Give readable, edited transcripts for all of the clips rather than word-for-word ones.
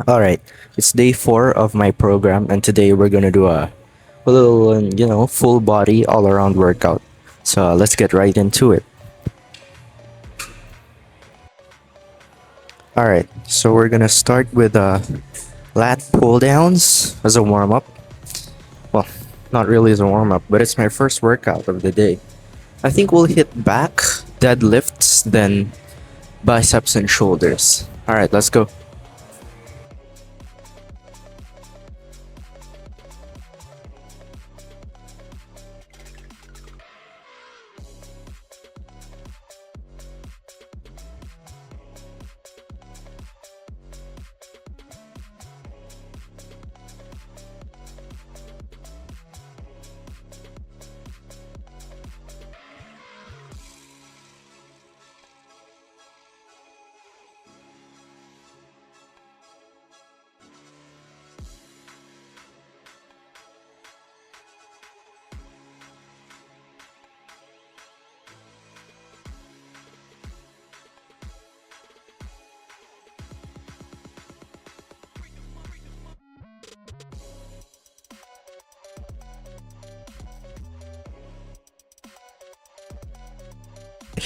All right, it's day 4 of my program, and today we're gonna do a little, full body all around workout. So let's get right into it. All right, so we're gonna start with lat pull downs as a warm up. Well, not really as a warm up, but it's my first workout of the day. I think we'll hit back, deadlifts, then biceps and shoulders. All right, let's go.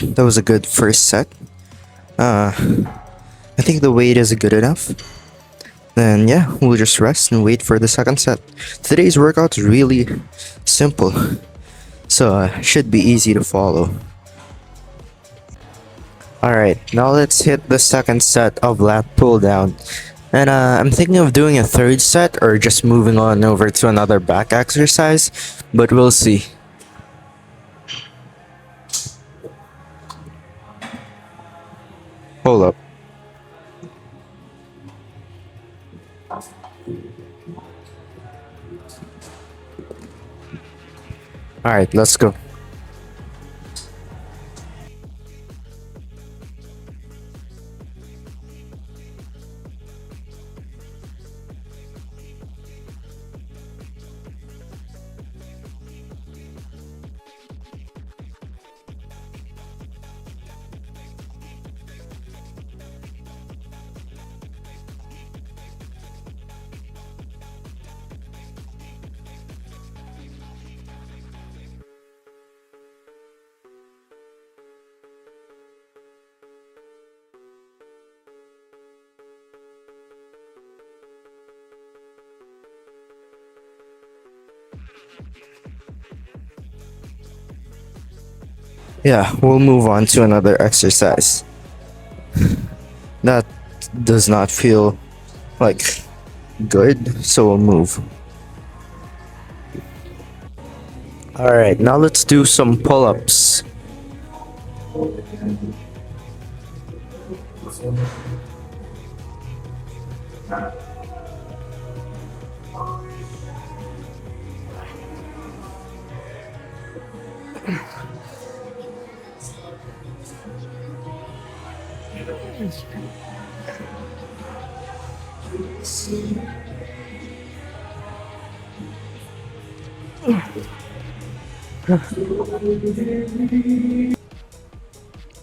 That was a good first set. Uh, I think the weight is good enough. Then yeah, we'll just rest and wait for the second set. Today's workout is really simple, so should be easy to follow. Alright, now let's hit the second set of lat pull down. And I'm thinking of doing a third set or just moving on over to another back exercise, but we'll see. Hold up. Alright, let's go. Yeah, we'll move on to another exercise. That does not feel like good, so we'll move. Alright, now let's do some pull ups.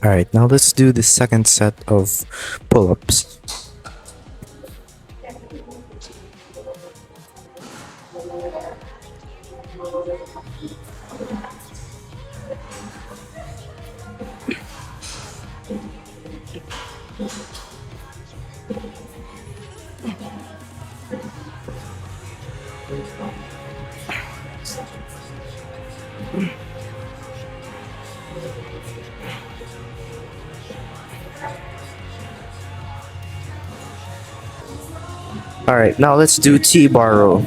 Alright, now let's do the second set of pull ups. Alright, now let's do T bar row.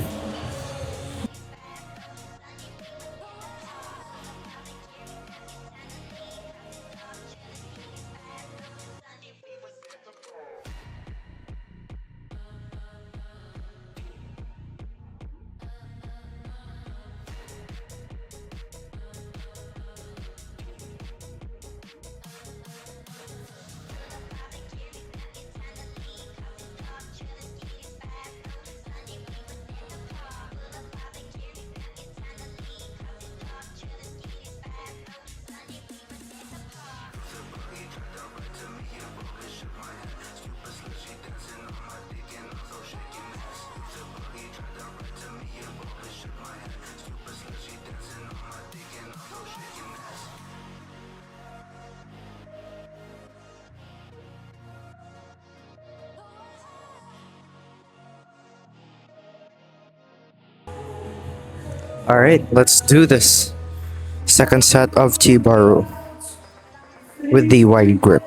Alright, let's do this. Second set of T-bar row with the wide grip.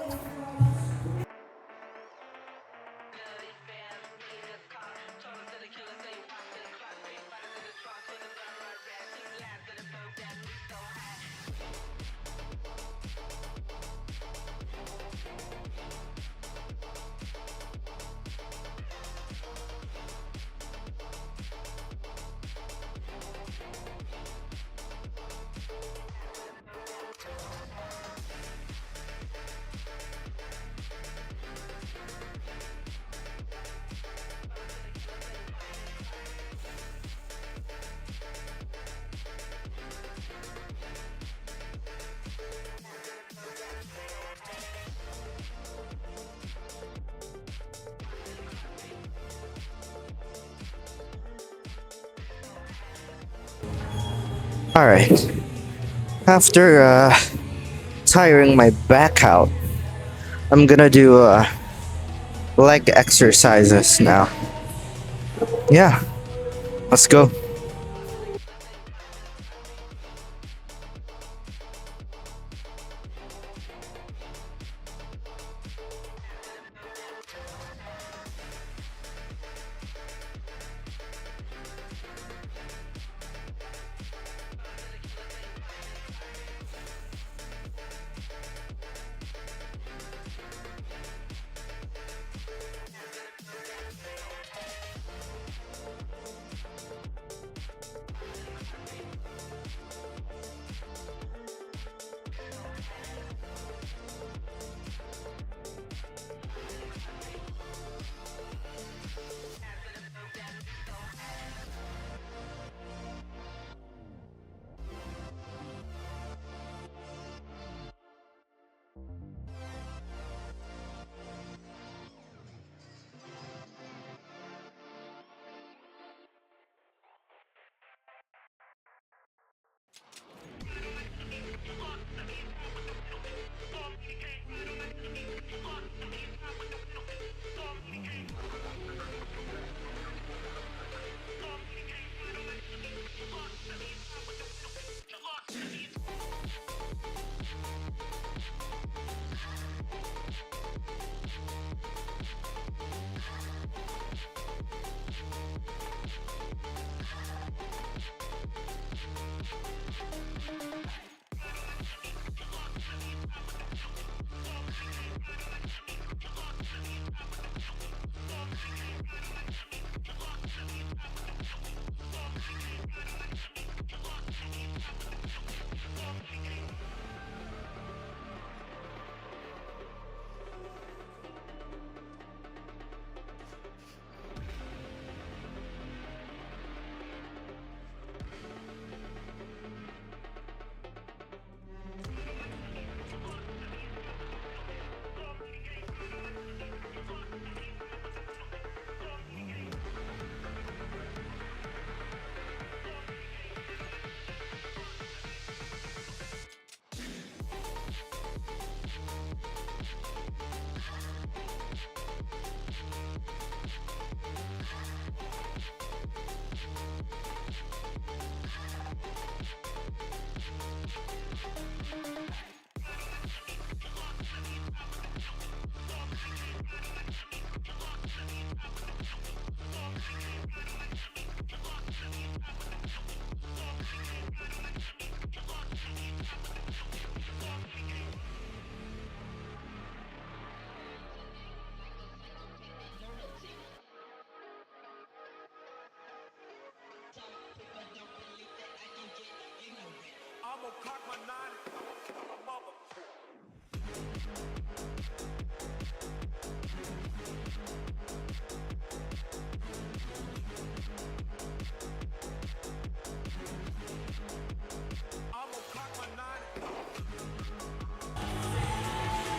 Alright, after tiring my back out, I'm gonna do leg exercises now. Yeah, let's go.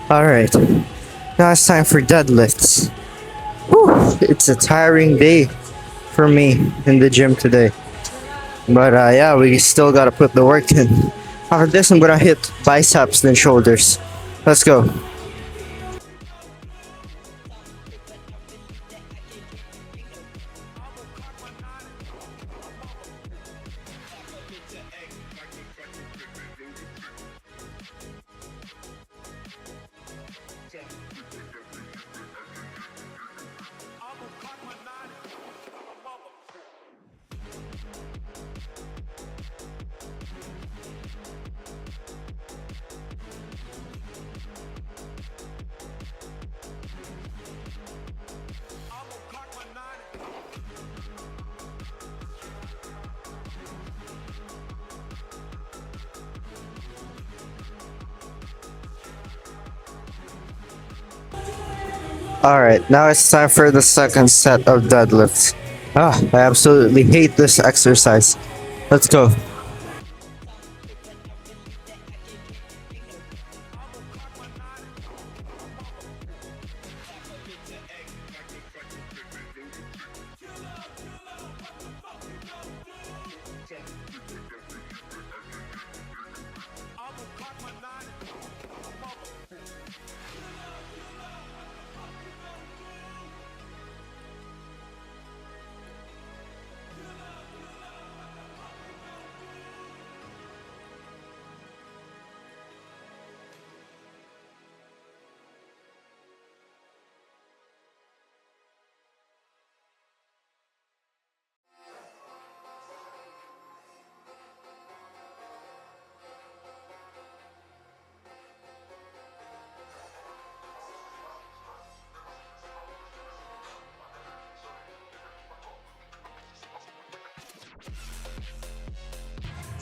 Alright, now it's time for deadlifts. Whew, it's a tiring day for me in the gym today. But yeah, we still gotta put the work in. After this, I'm gonna hit biceps then shoulders. Let's go. Alright, now it's time for the second set of deadlifts. Ah, I absolutely hate this exercise. Let's go.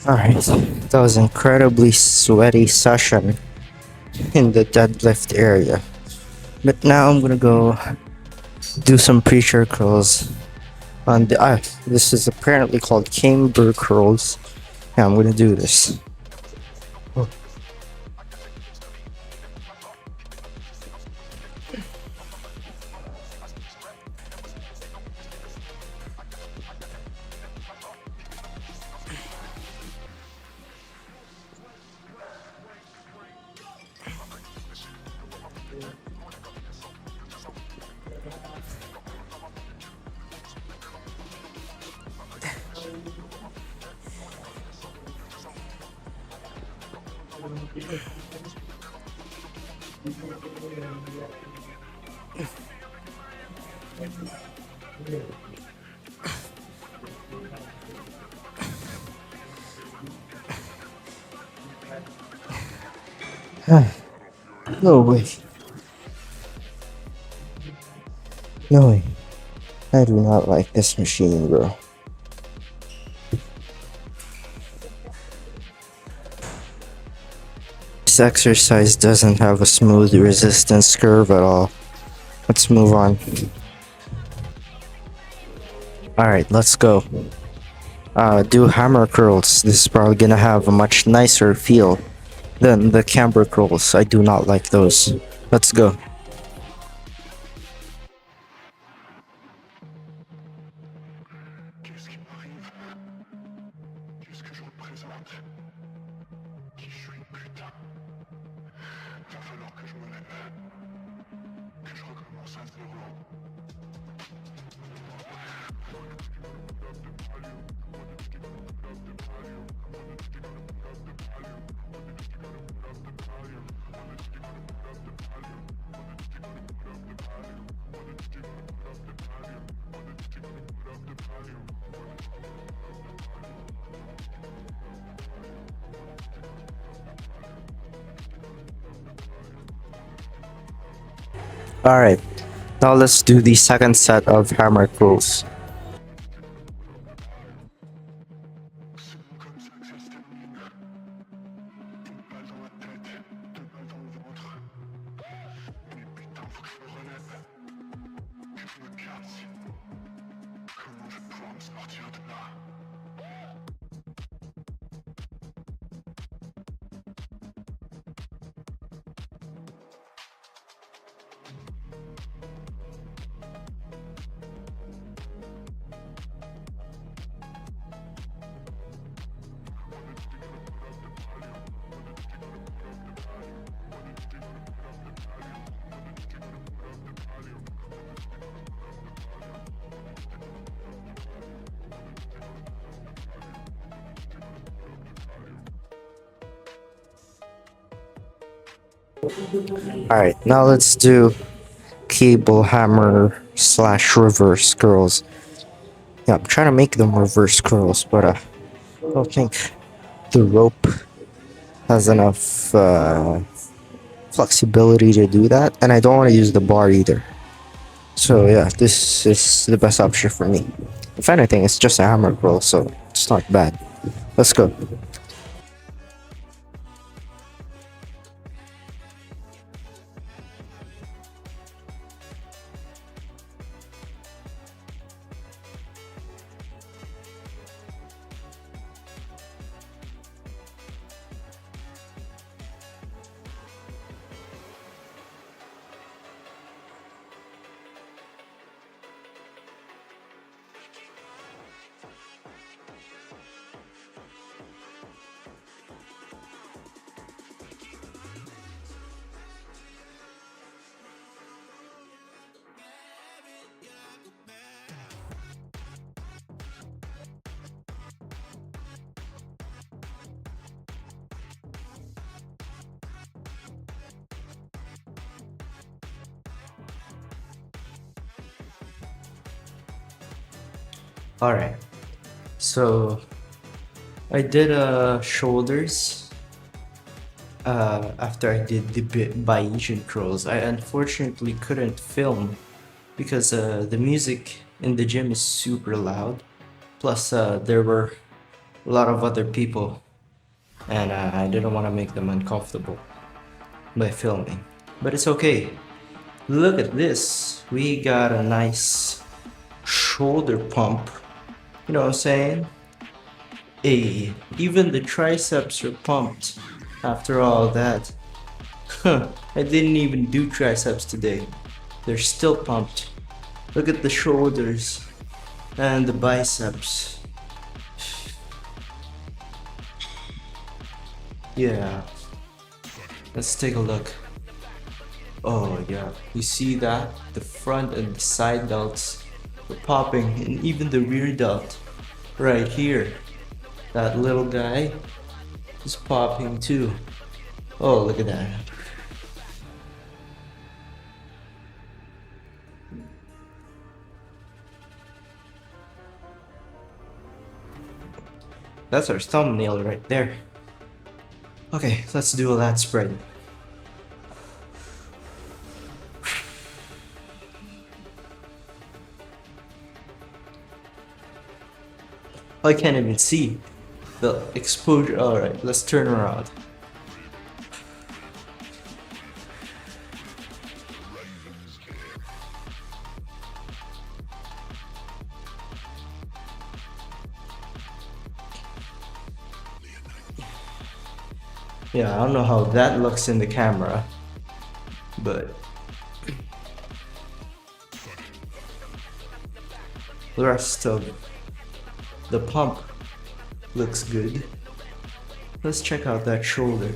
Alright, that was incredibly sweaty session in the deadlift area. But now I'm gonna go do some preacher curls on the this is apparently called camber curls. Yeah, I'm gonna do this. No way. No way. I do not like this machine, bro. This exercise doesn't have a smooth resistance curve at all. Let's move on. Alright, let's go. Do hammer curls. This is probably gonna have a much nicer feel than the camber curls. I do not like those. Let's go. Alright, now let's do the second set of hammer curls. Alright, now let's do cable hammer slash reverse curls. Yeah, I'm trying to make them reverse curls, but I don't think the rope has enough flexibility to do that, and I don't want to use the bar either. So yeah, this is the best option for me. If anything, it's just a hammer curl, so it's not bad. Let's go. All right. So I did shoulders after I did the Bayesian curls. I unfortunately couldn't film because the music in the gym is super loud. Plus, there were a lot of other people, and I didn't want to make them uncomfortable by filming. But it's okay. Look at this. We got a nice shoulder pump. You know what I'm saying? Hey, even the triceps are pumped after all that. Huh, I didn't even do triceps today. They're still pumped. Look at the shoulders and the biceps. Yeah, let's take a look. Oh yeah, you see that? The front and the side delts are popping, and even the rear delt right here. That little guy is popping too. Oh, look at that. That's our thumbnail right there. Okay, let's do a lat spread. I can't even see the exposure. Alright, let's turn around. Yeah, I don't know how that looks in the camera, but the rest of the pump looks good. Let's check out that shoulder.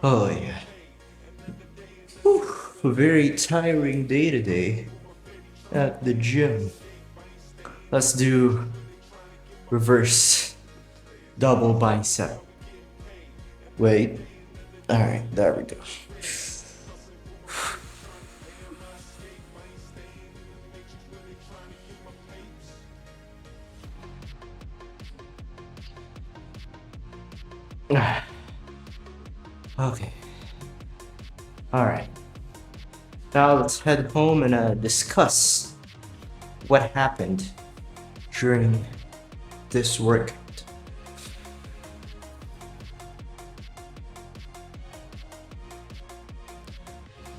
Oh yeah. Whew, a very tiring day today at the gym. Let's do reverse double bicep. Wait. Alright, there we go. Okay. Alright. Now let's head home and discuss what happened during this workout.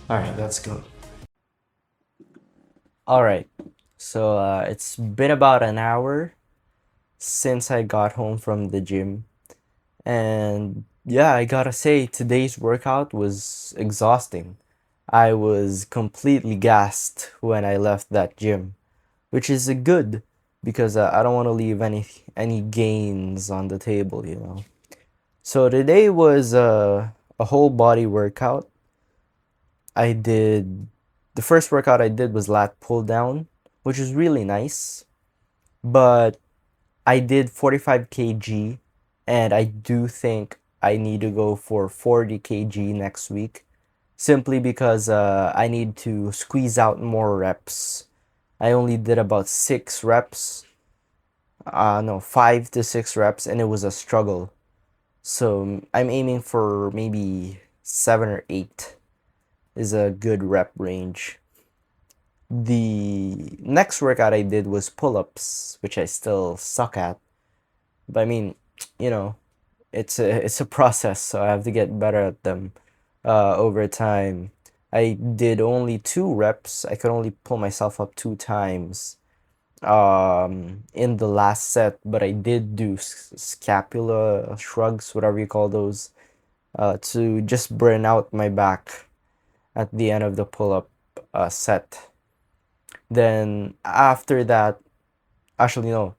Alright, let's go. Alright, so it's been about an hour since I got home from the gym. And yeah, I gotta say, today's workout was exhausting. I was completely gassed when I left that gym, which is good because I don't want to leave any gains on the table, you know. So today was a whole body workout. I did the first workout I did was lat pull down, which is really nice, but I did 45 kg, and I do think I need to go for 40 kg next week, simply because I need to squeeze out more reps. I only did about 6 reps, no, 5 to 6 reps, and it was a struggle. So I'm aiming for maybe 7 or 8 is a good rep range. The next workout I did was pull-ups, which I still suck at. But I mean, you know, it's a process, so I have to get better at them over time. I did only 2 reps. I could only pull myself up 2 times in the last set, but I did do scapula shrugs, whatever you call those, to just burn out my back at the end of the pull-up set. Then after that, actually no,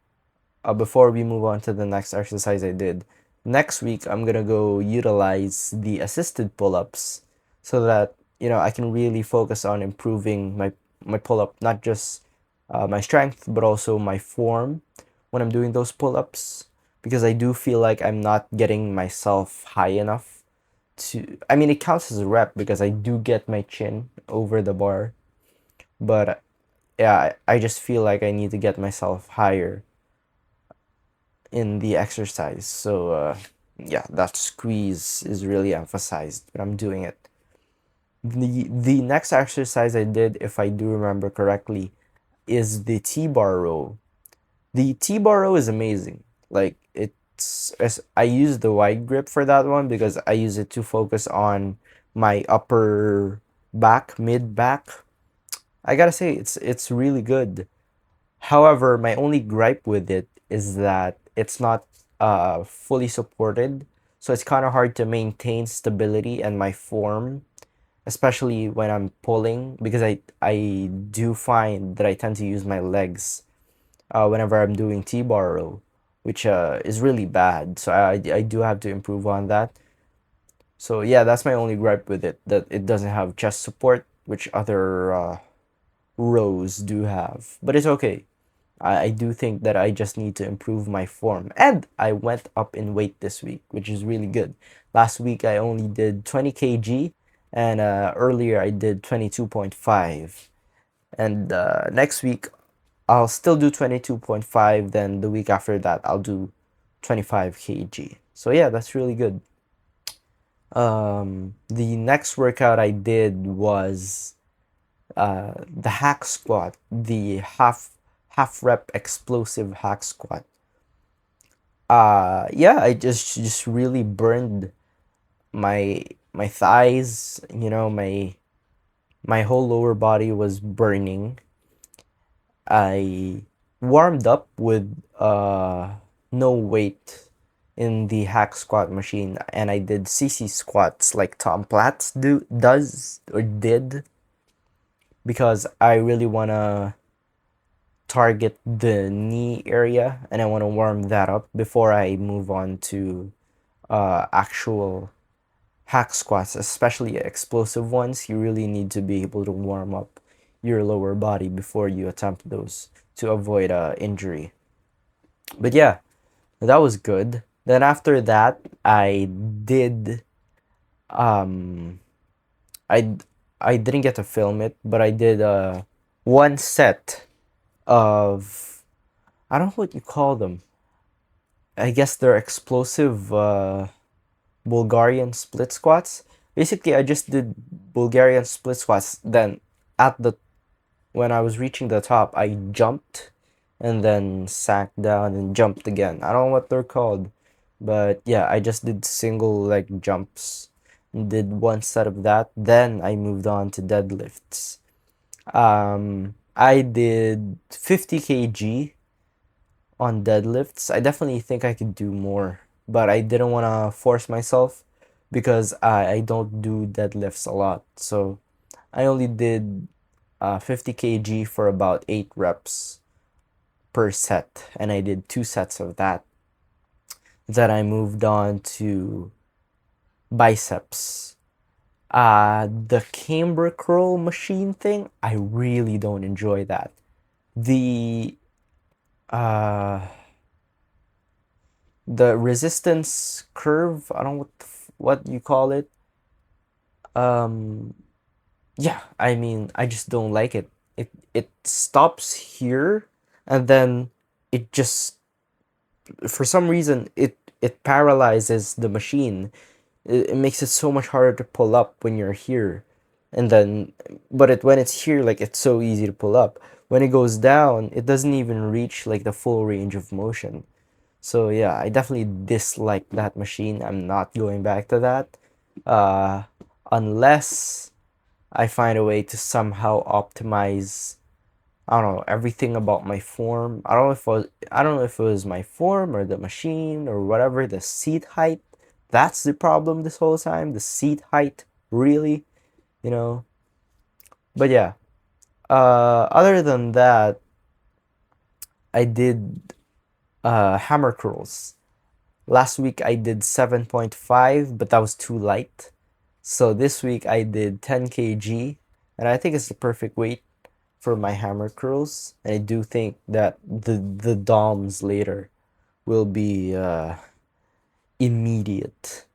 before we move on to the next exercise I did, next week I'm gonna go utilize the assisted pull-ups so that I can really focus on improving my pull-up, not just my strength but also my form when I'm doing those pull-ups, because I do feel like I'm not getting myself high enough to, I mean, it counts as a rep because I do get my chin over the bar, but yeah, I just feel like I need to get myself higher in the exercise. So yeah, that squeeze is really emphasized, but I'm doing it. The next exercise I did, if I do remember correctly, is the T-bar row. The T-bar row is amazing. Like I use the wide grip for that one because I use it to focus on my upper back, mid back. I gotta say it's really good. However, my only gripe with it is that it's not fully supported, so it's kind of hard to maintain stability and my form, especially when I'm pulling, because I do find that I tend to use my legs whenever I'm doing T-bar row, which is really bad. So I do have to improve on that. So yeah, that's my only gripe with it, that it doesn't have chest support, which other rows do have. But it's okay. I do think that I just need to improve my form. And I went up in weight this week, which is really good. Last week I only did 20 kg, and earlier I did 22.5. And next week I'll still do 22.5. Then the week after that I'll do 25 kg. So yeah, that's really good. The next workout I did was the hack squat, the half rep explosive hack squat. Yeah, I just really burned my my thighs, my whole lower body was burning. I warmed up with no weight in the hack squat machine, and I did CC squats like Tom Platz does or did, because I really want to target the knee area and I want to warm that up before I move on to actual hack squats, especially explosive ones. You really need to be able to warm up your lower body before you attempt those to avoid injury. But yeah, that was good. Then after that, did um I I didn't get to film it, but I did one set of, I don't know what you call them. I guess they're explosive Bulgarian split squats. Basically, I just did Bulgarian split squats. Then at the when I was reaching the top, I jumped and then sank down and jumped again. I don't know what they're called, but yeah, I just did single leg jumps. Did one set of that. Then I moved on to deadlifts. I did 50 kg on deadlifts. I definitely think I could do more, but I didn't want to force myself because I don't do deadlifts a lot. So I only did 50 kg for about 8 reps per set, and I did 2 sets of that. Then I moved on to biceps. The camber curl machine thing, I really don't enjoy that. The uh the resistance curve, I don't know what you call it. Um yeah, I mean, I just don't like it. It stops here, and then it just, for some reason, it paralyzes the machine. It makes it so much harder to pull up when you're here, and then when it's here, like, it's so easy to pull up. When it goes down, it doesn't even reach like the full range of motion. So yeah, I definitely dislike that machine. I'm not going back to that, uh, unless I find a way to somehow optimize, I don't know, everything about my form. I don't know if it was my form or the machine or whatever. The seat height, that's the problem this whole time. The seat height, really, you know. But yeah, other than that, I did hammer curls. Last week I did 7.5, but that was too light. So this week I did 10 kg, and I think it's the perfect weight for my hammer curls. And I do think that the DOMs later will be immediate.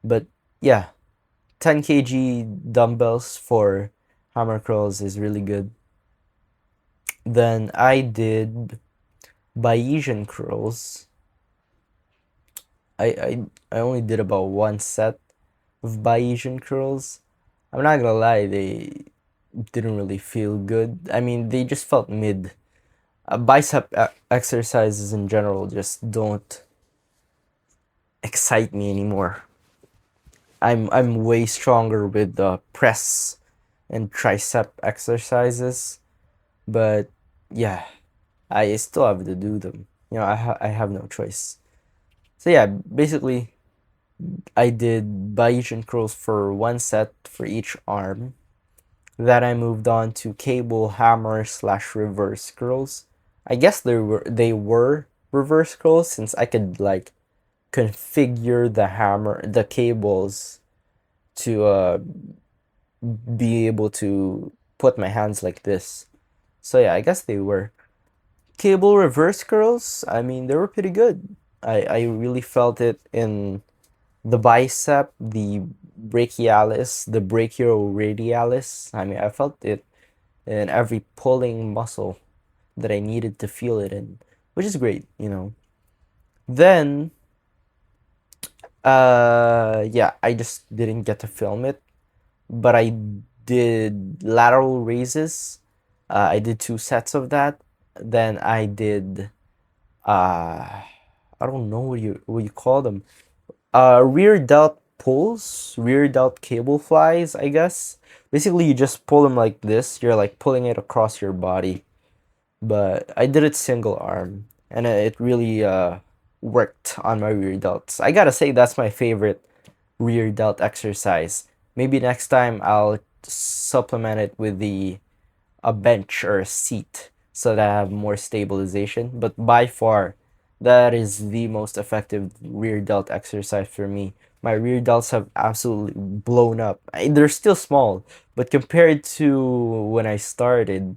But yeah, 10 kg dumbbells for hammer curls is really good. Then I did Bayesian curls. I only did about one set of Bayesian curls. I'm not gonna lie, they didn't really feel good. I mean, they just felt mid. Bicep exercises in general just don't excite me anymore. I'm way stronger with the press and tricep exercises, but yeah, I still have to do them. I have no choice. So yeah, basically I did Bayesian curls for one set for each arm. Then I moved on to cable hammer slash reverse curls. I guess they were reverse curls since I could like configure the cables to be able to put my hands like this. So yeah, I guess they were. Cable reverse curls, I mean, they were pretty good. I really felt it in the bicep, the brachialis, the brachioradialis. I mean, I felt it in every pulling muscle that I needed to feel it in, which is great. Then, yeah, I just didn't get to film it, but I did lateral raises. I did two sets of that. Then I did, I don't know what you call them. Rear delt pulls, rear delt cable flies, I guess. Basically, you just pull them like this. You're like pulling it across your body. But I did it single arm, and it really worked on my rear delts. I gotta say, that's my favorite rear delt exercise. Maybe next time I'll supplement it with a bench or a seat so that I have more stabilization. But by far, that is the most effective rear delt exercise for me. My rear delts have absolutely blown up. They're still small, but compared to when I started,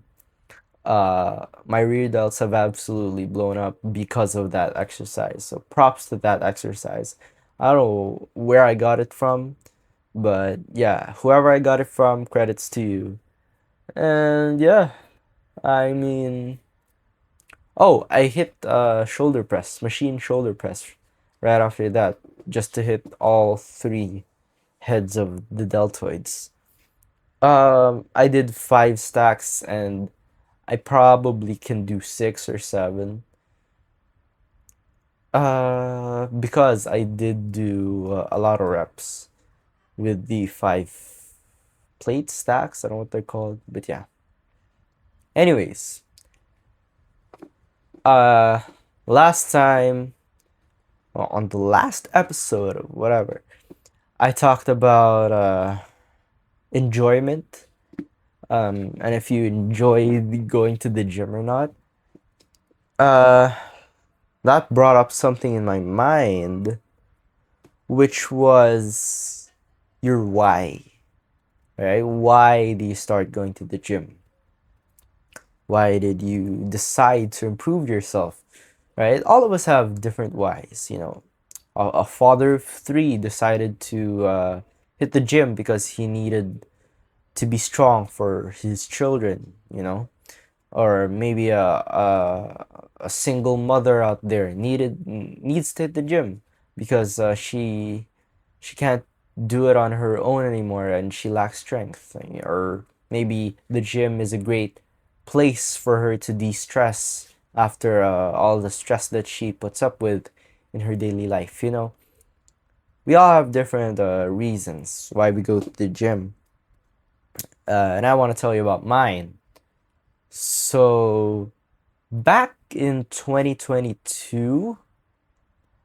my rear delts have absolutely blown up because of that exercise. So props to that exercise. I don't know where I got it from, but yeah, whoever I got it from, credits to you. And yeah, I mean, oh, I hit shoulder press, machine shoulder press right after that, just to hit all three heads of the deltoids. I did 5 stacks, and I probably can do 6 or 7. Because I did do a lot of reps with the 5 plate stacks. I don't know what they're called, but yeah. Anyways, uh, last time, well, on the last episode of whatever, I talked about enjoyment, and if you enjoy going to the gym or not. Uh, that brought up something in my mind, which was your why. Right? Why do you start going to the gym? Why did you decide to improve yourself? Right? All of us have different whys. A father of three decided to hit the gym because he needed to be strong for his children. Or maybe a single mother out there needs to hit the gym because she can't do it on her own anymore and she lacks strength. Or maybe the gym is a great place for her to de-stress after all the stress that she puts up with in her daily life. We all have different reasons why we go to the gym, and I want to tell you about mine. So back in 2022,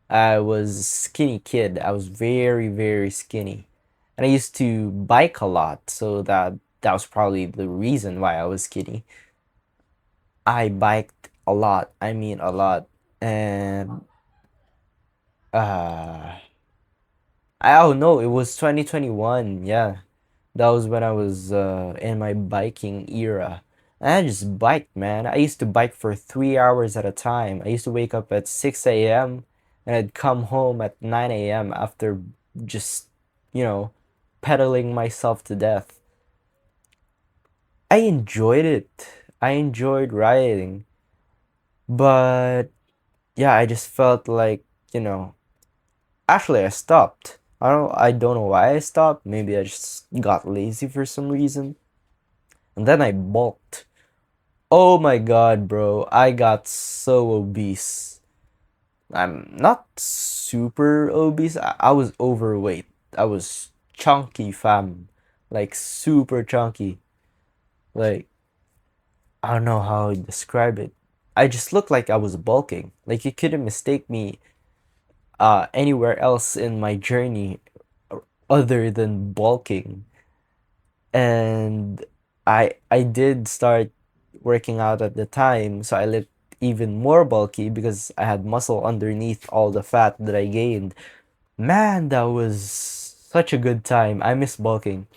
I was a skinny kid. I was very, very skinny. And I used to bike a lot, so that was probably the reason why I was skinny. I biked a lot. I mean a lot. And uh I don't know, it was 2021. Yeah. That was when I was in my biking era. And I just biked, man. I used to bike for 3 hours at a time. I used to wake up at 6 a.m. and I'd come home at 9 a.m. after just, you know, pedaling myself to death. I enjoyed it. I enjoyed riding, but yeah, I just felt like, you know, actually I stopped. I don't know why I stopped. Maybe I just got lazy for some reason. And then I bulked. Oh my god, bro. I got so obese. I'm not super obese. I was overweight. I was chunky, fam. Like super chunky. Like I don't know how to describe it. I just looked like I was bulking. Like you couldn't mistake me anywhere else in my journey other than bulking. And I did start working out at the time, so I looked even more bulky because I had muscle underneath all the fat that I gained. Man, that was such a good time. I miss bulking.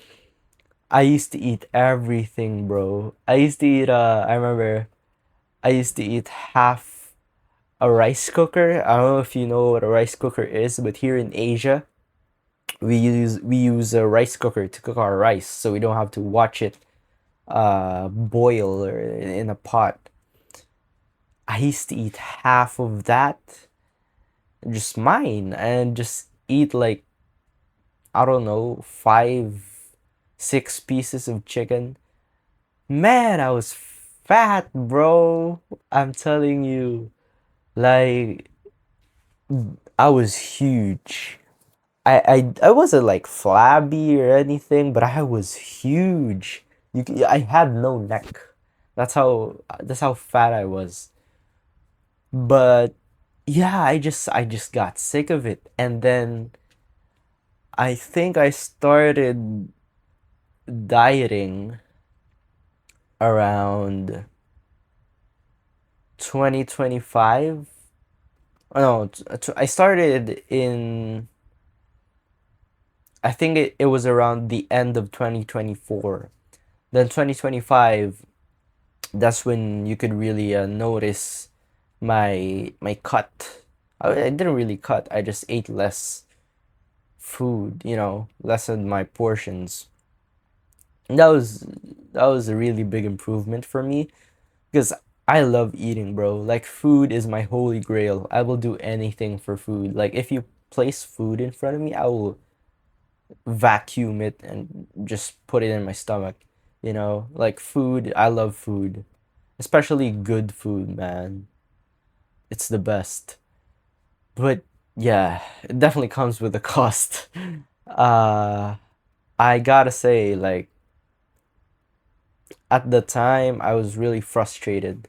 I used to eat everything, bro. I used to eat I remember I used to eat half a rice cooker. I don't know if you know what a rice cooker is, but here in Asia, we use a rice cooker to cook our rice, so we don't have to watch it boil or in a pot. I used to eat half of that, just mine, and just eat like I don't know, 6 pieces of chicken. Man, I was fat, bro. I'm telling you, like I was huge. I wasn't like flabby or anything, but I was huge. I had no neck. That's how fat I was. But yeah, I just got sick of it, and then I think I started dieting around 2025. Oh, no, I started in, I think it was around the end of 2024. Then 2025, that's when you could really notice my cut. I didn't really cut. I just ate less food, lessened my portions. And that was a really big improvement for me because I love eating, bro. Like food is my holy grail. I will do anything for food. Like if you place food in front of me, I will vacuum it and just put it in my stomach. Like food, I love food. Especially good food, man. It's the best. But yeah, it definitely comes with a cost. Uh I gotta say, like at the time I was really frustrated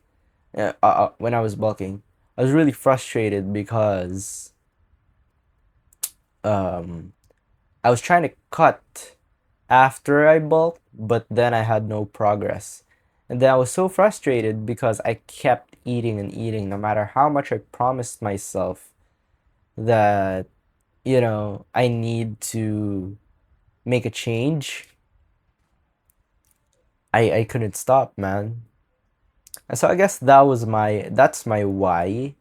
when I was bulking. I was really frustrated because um I was trying to cut after I bulked, but then I had no progress. And then I was so frustrated because I kept eating and eating no matter how much I promised myself that, I need to make a change. I couldn't stop, man. And so I guess that's my why.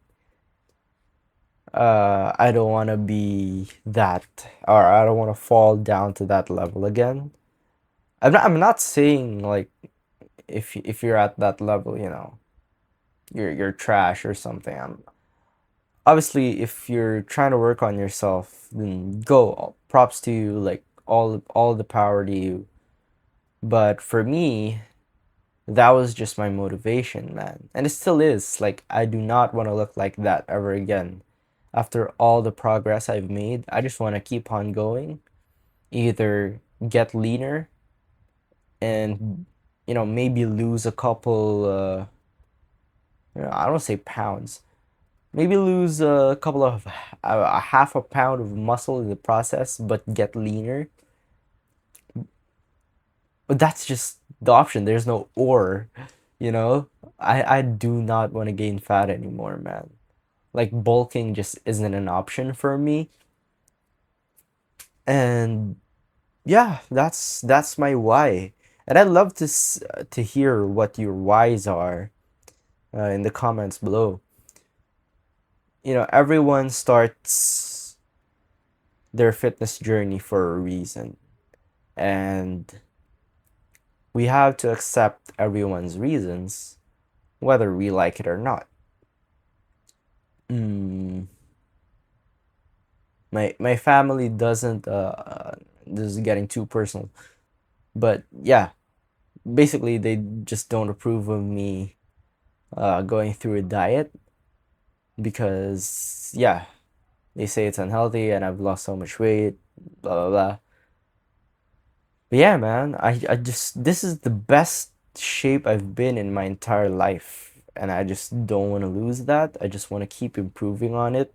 I don't want to be that, or I don't want to fall down to that level again. I'm not saying like if you're at that level, you're trash or something. Obviously if you're trying to work on yourself, then go. Props to you, like all the power to you. But for me, that was just my motivation, man. And it still is. Like I do not want to look like that ever again. After all the progress I've made, I just want to keep on going. Either get leaner and maybe lose a couple I don't say pounds. Maybe lose a couple of a half a pound of muscle in the process, but get leaner. But that's just the option. There's no or, you know. I do not want to gain fat anymore, man. Like bulking just isn't an option for me. And yeah, that's my why. And I'd love to hear what your whys are in the comments below. Everyone starts their fitness journey for a reason. and we have to accept everyone's reasons, whether we like it or not. Mm, my family doesn't. This is getting too personal, but yeah, basically they just don't approve of me going through a diet because yeah, they say it's unhealthy and I've lost so much weight, blah blah blah. But yeah, man, I just this is the best shape I've been in my entire life, and I just don't want to lose that. I just want to keep improving on it.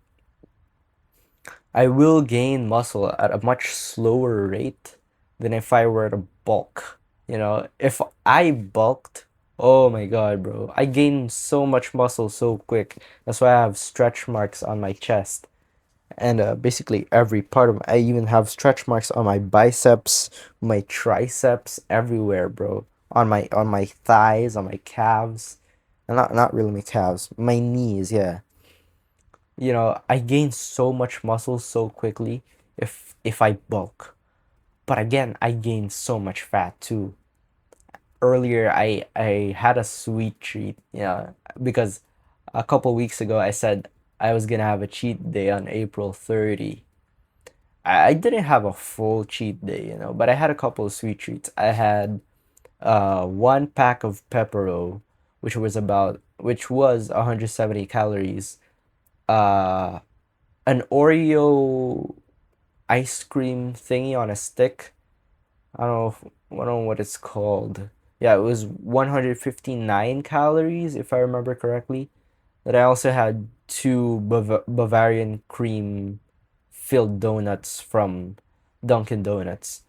I will gain muscle at a much slower rate than if I were to bulk. You know, if I bulked, oh my god, bro, I gain so much muscle so quick. That's why I have stretch marks on my chest and basically every part of I even have stretch marks on my biceps, my triceps, everywhere, bro. On my thighs, on my calves, and not really my calves, my knees. Yeah, you know I gain so much muscle so quickly if I bulk. But again, I gain so much fat too. Earlier, I had a sweet treat, yeah, because a couple weeks ago I said I was gonna have a cheat day on April 30. I didn't have a full cheat day, but I had a couple of sweet treats. I had one pack of Pepero, which was 170 calories. Uh, an Oreo ice cream thingy on a stick. I don't know what it's called. Yeah, it was 159 calories if I remember correctly. But I also had two Bavarian cream filled donuts from Dunkin' Donuts.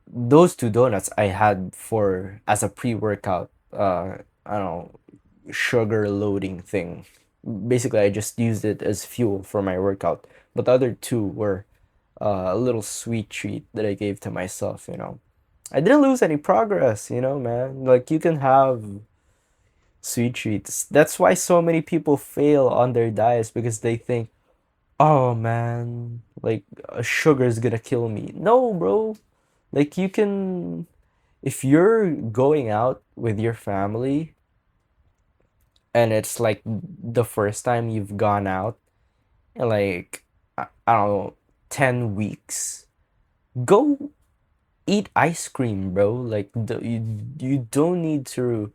Those two donuts I had for as a pre-workout. I don't know, sugar loading thing. Basically, I just used it as fuel for my workout. But the other two were a little sweet treat that I gave to myself. I didn't lose any progress. Man. Like you can have sweet treats. That's why so many people fail on their diets because they think, oh man, like sugar is gonna kill me. No, bro. Like you can, if you're going out with your family and it's like the first time you've gone out in like, I don't know, 10 weeks, go eat ice cream, bro. Like you don't need to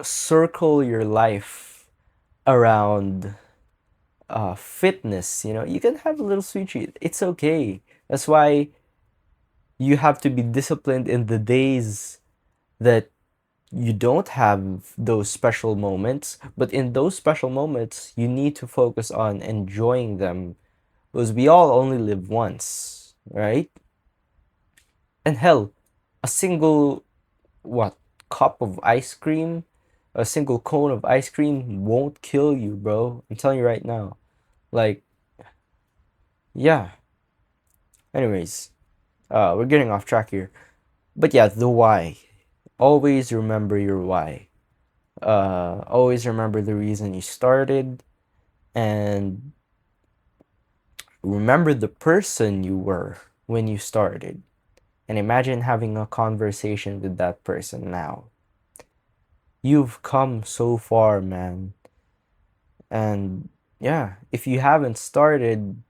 circle your life around fitness. You can have a little sweet treat. It's okay. That's why you have to be disciplined in the days that you don't have those special moments. But in those special moments, you need to focus on enjoying them because we all only live once, right? And hell, a single what cup of ice cream, a single cone of ice cream won't kill you, bro. I'm telling you right now. Like, yeah. Anyways, we're getting off track here. But yeah, the why. Always remember your why. Always remember the reason you started, and remember the person you were when you started. And imagine having a conversation with that person now. You've come so far, man. And yeah, if you haven't started,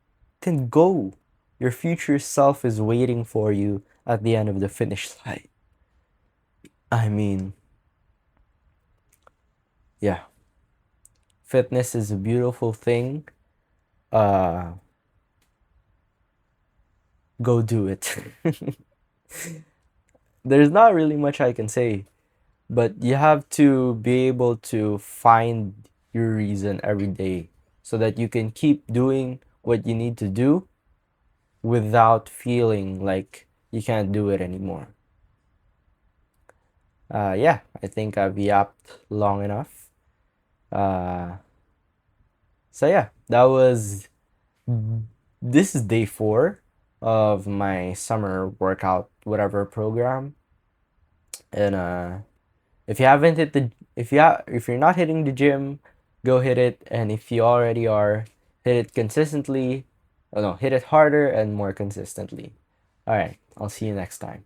then go. Your future self is waiting for you at the end of the finish line. I mean, yeah, fitness is a beautiful thing. Uh, go do it. There's not really much I can say, but you have to be able to find your reason every day so that you can keep doing what you need to do without feeling like you can't do it anymore. Yeah, I think I've yapped long enough. Uh, so yeah, that was this is day 4 of my summer workout whatever program, and if you haven't hit the if you're not hitting the gym, go hit it, and if you already are, hit it consistently. Oh no, hit it harder and more consistently. All right, I'll see you next time.